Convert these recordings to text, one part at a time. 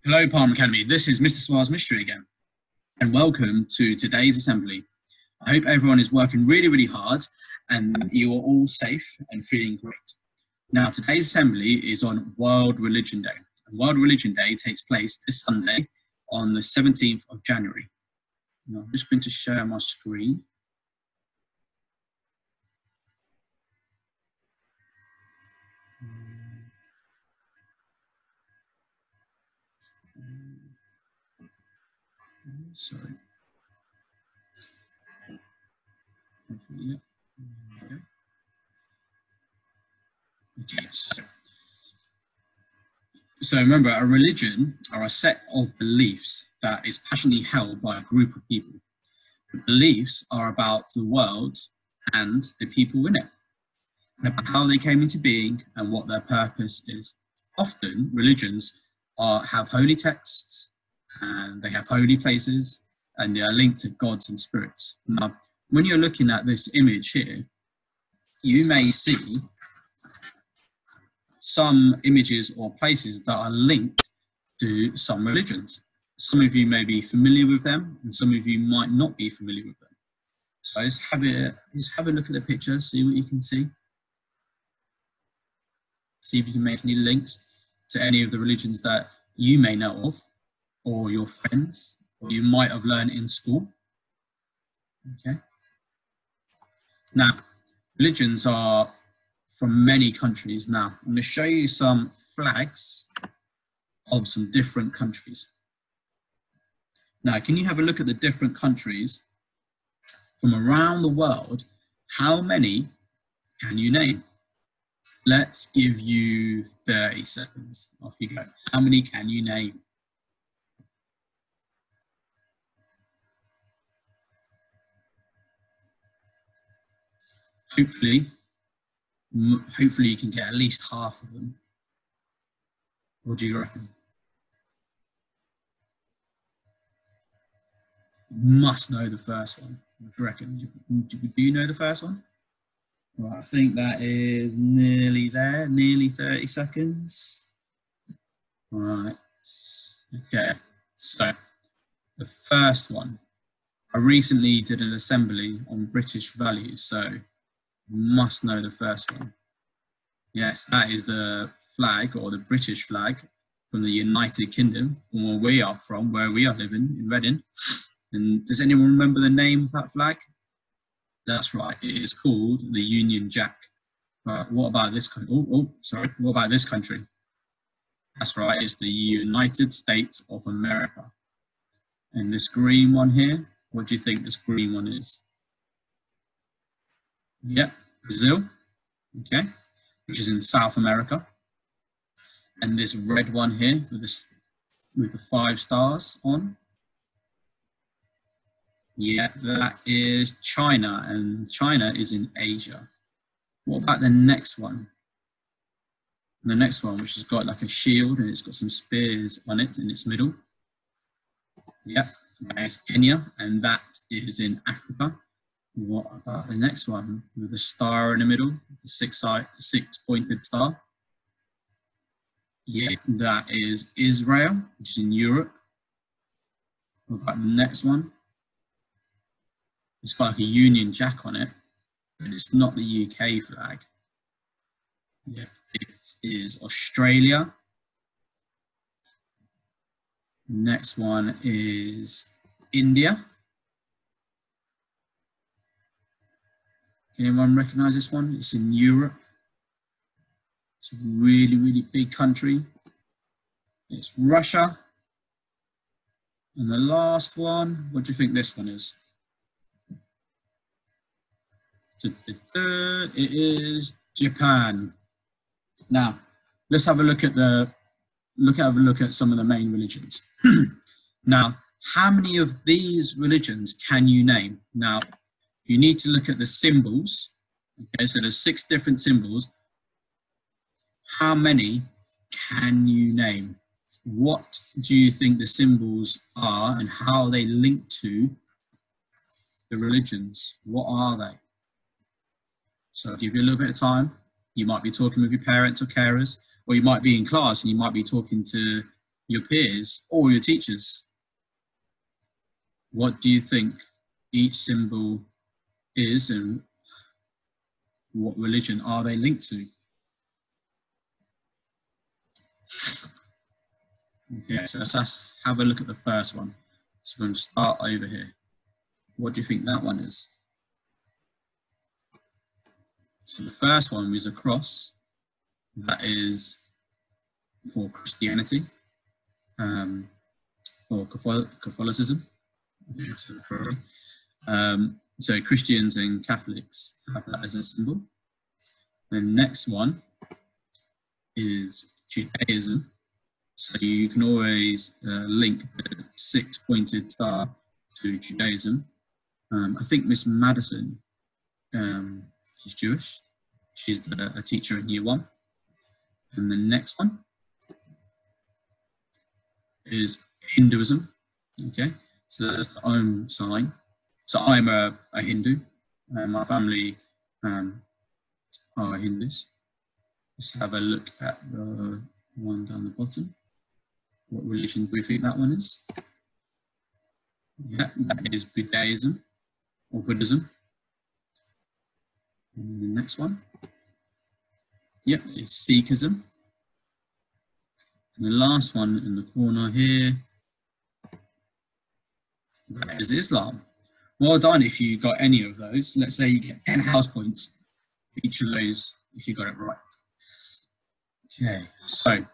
Hello, Palm Academy. This is Mr. Smiles Mystery again, and welcome to today's assembly. I hope everyone is working really hard and you are all safe and feeling great. Now, today's assembly is on World Religion Day. And World Religion Day takes place this Sunday on the 17th of January. Now, I'm just going to share my screen. Sorry. Yeah. Okay. So remember, a religion are a set of beliefs that is passionately held by a group of people. The beliefs are about the world and the people in it, and about how they came into being and what their purpose is. Often, religions have holy texts, and they have holy places, and they are linked to gods and spirits. Now, when you're looking at this image here, you may see some images or places that are linked to some religions. Some of you may be familiar with them, and some of you might not be familiar with them. So just have a look at the picture, see what you can see. See if you can make any links to any of the religions that you may know of, or your friends, or you might have learned in school. Okay. Now, religions are from many countries. Now, I'm going to show you some flags of some different countries. Now, can you have a look at the different countries from around the world? How many can you name? Let's give you 30 seconds. Off you go. How many can you name? Hopefully you can get at least half of them. What do you reckon? You must know the first one. What do you reckon? Do you know the first one? Right, I think that is nearly there, nearly 30 seconds. All right, okay, so the first one, I recently did an assembly on British values, so you must know the first one. Yes, that is the flag, or the British flag, from the United Kingdom, from where we are from, where we are living in Reading. And does anyone remember the name of that flag? That's right, it is called the Union Jack. What about this country? What about this country? That's right, it's the United States of America. And this green one here, what do you think this green one is? Yep, Brazil, okay, which is in South America. And this red one here with the 5 stars on. Yeah, that is China, and China is in Asia. What about the next one? The next one, which has got like a shield and it's got some spears on it in its middle. Yep, that is Kenya, and that is in Africa. What about the next one with the star in the middle, the 6-pointed star? Yeah, that is Israel, which is in Europe. What about the next one? It's got like a Union Jack on it, but it's not the UK flag. Yeah, it is Australia. Next one is India. Can anyone recognize this one? It's in Europe. It's a really big country. It's Russia. And the last one, what do you think this one is? It is Japan. Now, let's have a look at some of the main religions. Now, how many of these religions can you name? Now, you need to look at the symbols. Okay, so there's 6 different symbols. How many can you name? What do you think the symbols are and how they link to the religions? What are they? So I'll give you a little bit of time. You might be talking with your parents or carers, or you might be in class and you might be talking to your peers, or your teachers? What do you think each symbol is, and what religion are they linked to? Okay, so let's have a look at the first one. So we're going to start over here. What do you think that one is? So the first one is a cross. That is for Christianity, or Catholicism. So Christians and Catholics have that as a symbol. The next one is Judaism. So you can always link the 6-pointed star to Judaism. I think Miss Madison is Jewish. She's a teacher in year 1. And the next one is Hinduism. Okay, so that's the Om sign. So I'm a Hindu. My family are Hindus. Let's have a look at the one down the bottom. What religion do we think that one is? Yeah, that is Buddhism or Buddhism. And the next one, yep, is Sikhism. And the last one in the corner here, that is Islam. Well done if you got any of those. Let's say you get 10 house points for each of those if you got it right. Okay, so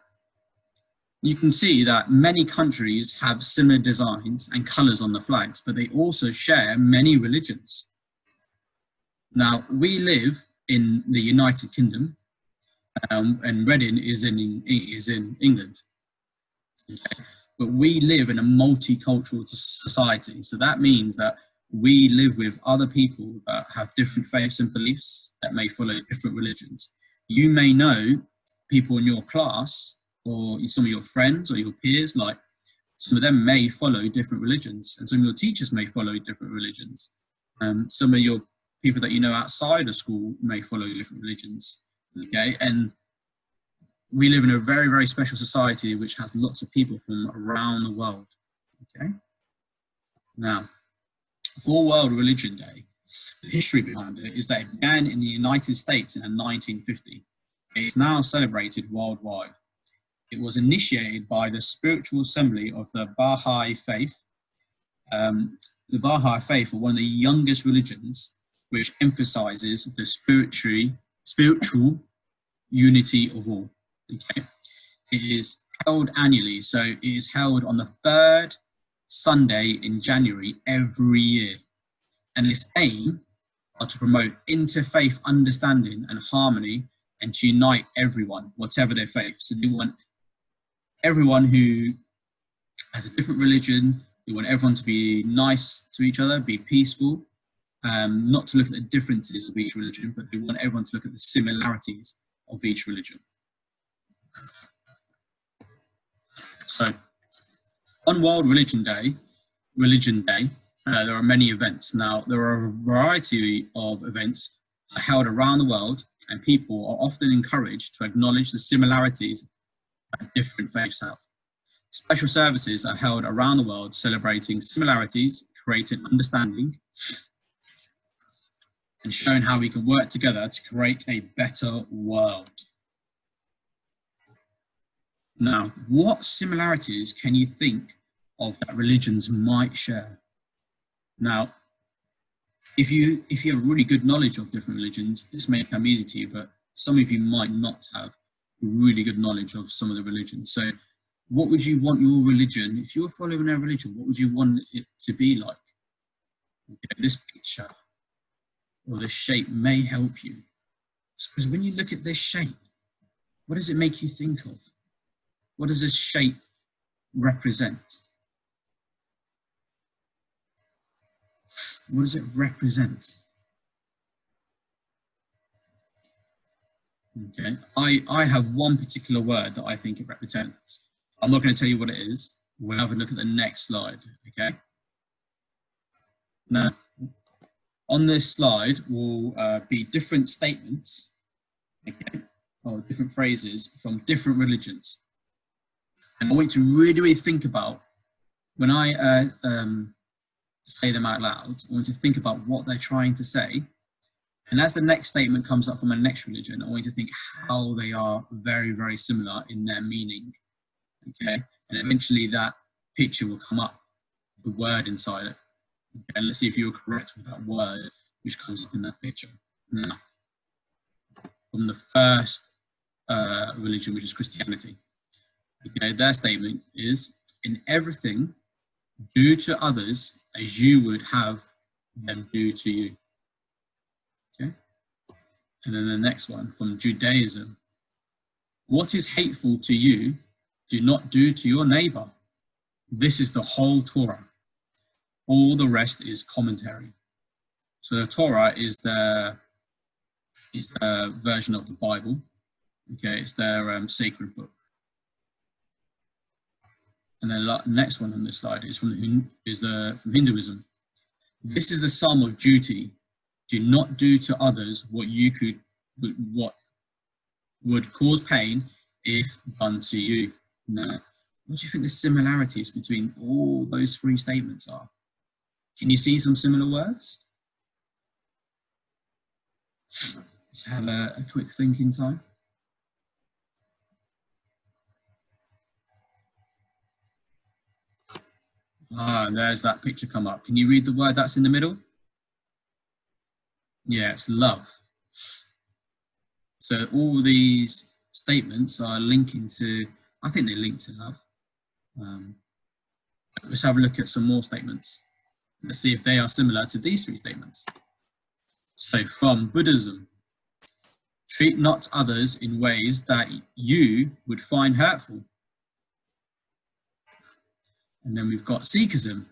you can see that many countries have similar designs and colours on the flags, but they also share many religions. Now, we live in the United Kingdom, and Reading is in England. Okay? But we live in a multicultural society, so that means that we live with other people that have different faiths and beliefs that may follow different religions. You may know people in your class or some of your friends or your peers, like some of them may follow different religions, and some of your teachers may follow different religions. Some of your people that you know outside of school may follow different religions. Okay, and we live in a very, very special society which has lots of people from around the world. Okay, now for World Religion Day, the history behind it is that it began in the United States in 1950. It is now celebrated worldwide. It was initiated by the Spiritual Assembly of the Baha'i Faith. The Baha'i Faith are one of the youngest religions, which emphasizes the spiritual unity of all. Okay, it is held annually, so it is held on the 3rd Sunday in January every year, and its aim are to promote interfaith understanding and harmony and to unite everyone, whatever their faith. So they want everyone who has a different religion, they want everyone to be nice to each other, be peaceful, not to look at the differences of each religion, but they want everyone to look at the similarities of each religion. So, on World Religion Day, there are many events. Now, there are a variety of events held around the world, and people are often encouraged to acknowledge the similarities that different faiths have. Special services are held around the world celebrating similarities, creating understanding, and showing how we can work together to create a better world. Now, what similarities can you think of that religions might share? Now, if you have really good knowledge of different religions, this may come easy to you, but some of you might not have really good knowledge of some of the religions. So what would you want your religion, if you were following a religion, what would you want it to be like? Okay, this picture or this shape may help you. Because when you look at this shape, what does it make you think of? What does this shape represent? What does it represent? Okay, I have one particular word that I think it represents. I'm not going to tell you what it is. We'll have a look at the next slide, okay? Now, on this slide will be different statements, okay, or different phrases from different religions. And I want you to really, really think about, when I say them out loud, I want you to think about what they're trying to say. And as the next statement comes up from the next religion, I want you to think how they are very, very similar in their meaning. Okay? And eventually that picture will come up with the word inside it. Okay? And let's see if you're correct with that word which comes up in that picture. Now, from the first religion, which is Christianity. Okay, their statement is, in everything, do to others as you would have them do to you. Okay? And then the next one, from Judaism. What is hateful to you, do not do to your neighbor. This is the whole Torah. All the rest is commentary. So the Torah is their version of the Bible. Okay, it's their sacred book. And then the next one on this slide is from Hinduism. This is the sum of duty. Do not do to others what would cause pain if done to you. Now, what do you think the similarities between all those three statements are? Can you see some similar words? Let's have a quick thinking time. And there's that picture come up. Can you read the word that's in the middle? Yeah, it's love. So all these statements are linking to, I think they link to love. Let's have a look at some more statements. Let's see if they are similar to these three statements. So from Buddhism, treat not others in ways that you would find hurtful. And then we've got Sikhism.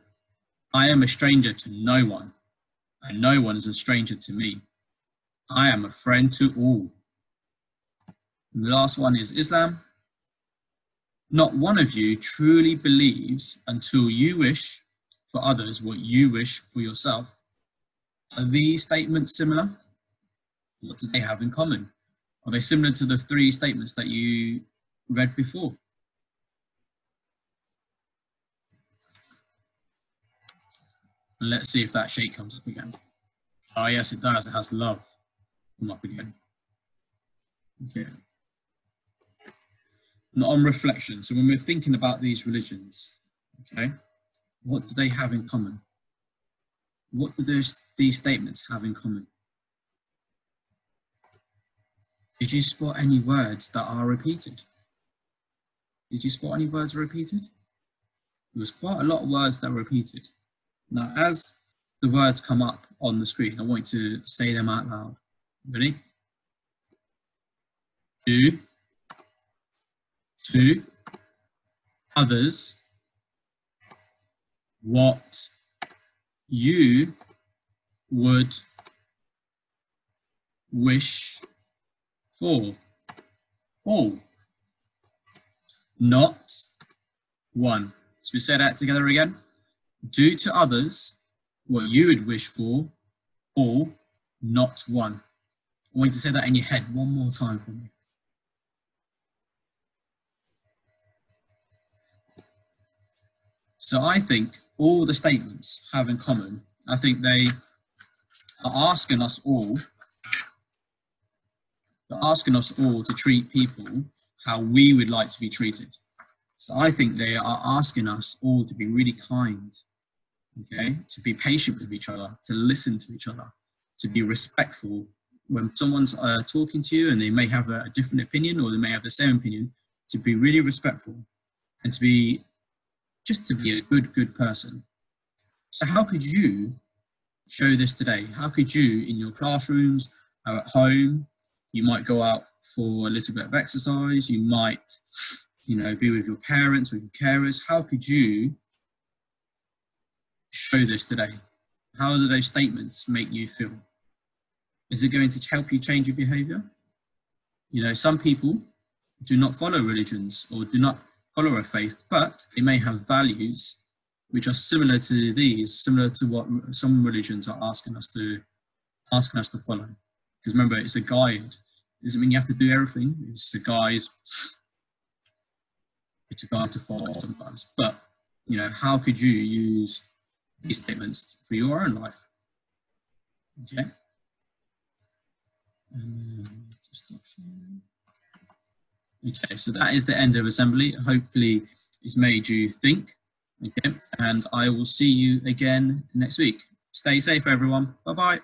I am a stranger to no one, and no one is a stranger to me. I am a friend to all. And the last one is Islam. Not one of you truly believes until you wish for others what you wish for yourself. Are these statements similar? What do they have in common? Are they similar to the three statements that you read before? And let's see if that shake comes up again. Oh yes, it does. It has love come up again. Okay. Now on reflection. So when we're thinking about these religions, okay, what do they have in common? What do these statements have in common? Did you spot any words that are repeated? Did you spot any words repeated? There was quite a lot of words that were repeated. Now, as the words come up on the screen, I want you to say them out loud. Ready? Do to others what you would wish for all, not one. So we say that together again. Do to others what you would wish for all, not one. I want you to say that in your head one more time for me. So I think all the statements have in common, I think they are asking us all to treat people how we would like to be treated. So I think they are asking us all to be really kind, okay, to be patient with each other, to listen to each other, to be respectful. When someone's talking to you and they may have a different opinion or they may have the same opinion, to be really respectful and to be a good person. So how could you show this today? How could you, in your classrooms or at home, you might go out for a little bit of exercise, you might, be with your parents or your carers. How could you show this today? How do those statements make you feel? Is it going to help you change your behavior? Some people do not follow religions or do not follow a faith, but they may have values which are similar to these, similar to what some religions are asking us to follow. Because remember, it's a guide. It doesn't mean you have to do everything. It's a guide. it's a guide to follow sometimes. But, you know, how could you use these statements for your own life? Okay. Okay, so that is the end of assembly. Hopefully it's made you think. Okay, and I will see you again next week. Stay safe, everyone. Bye-bye.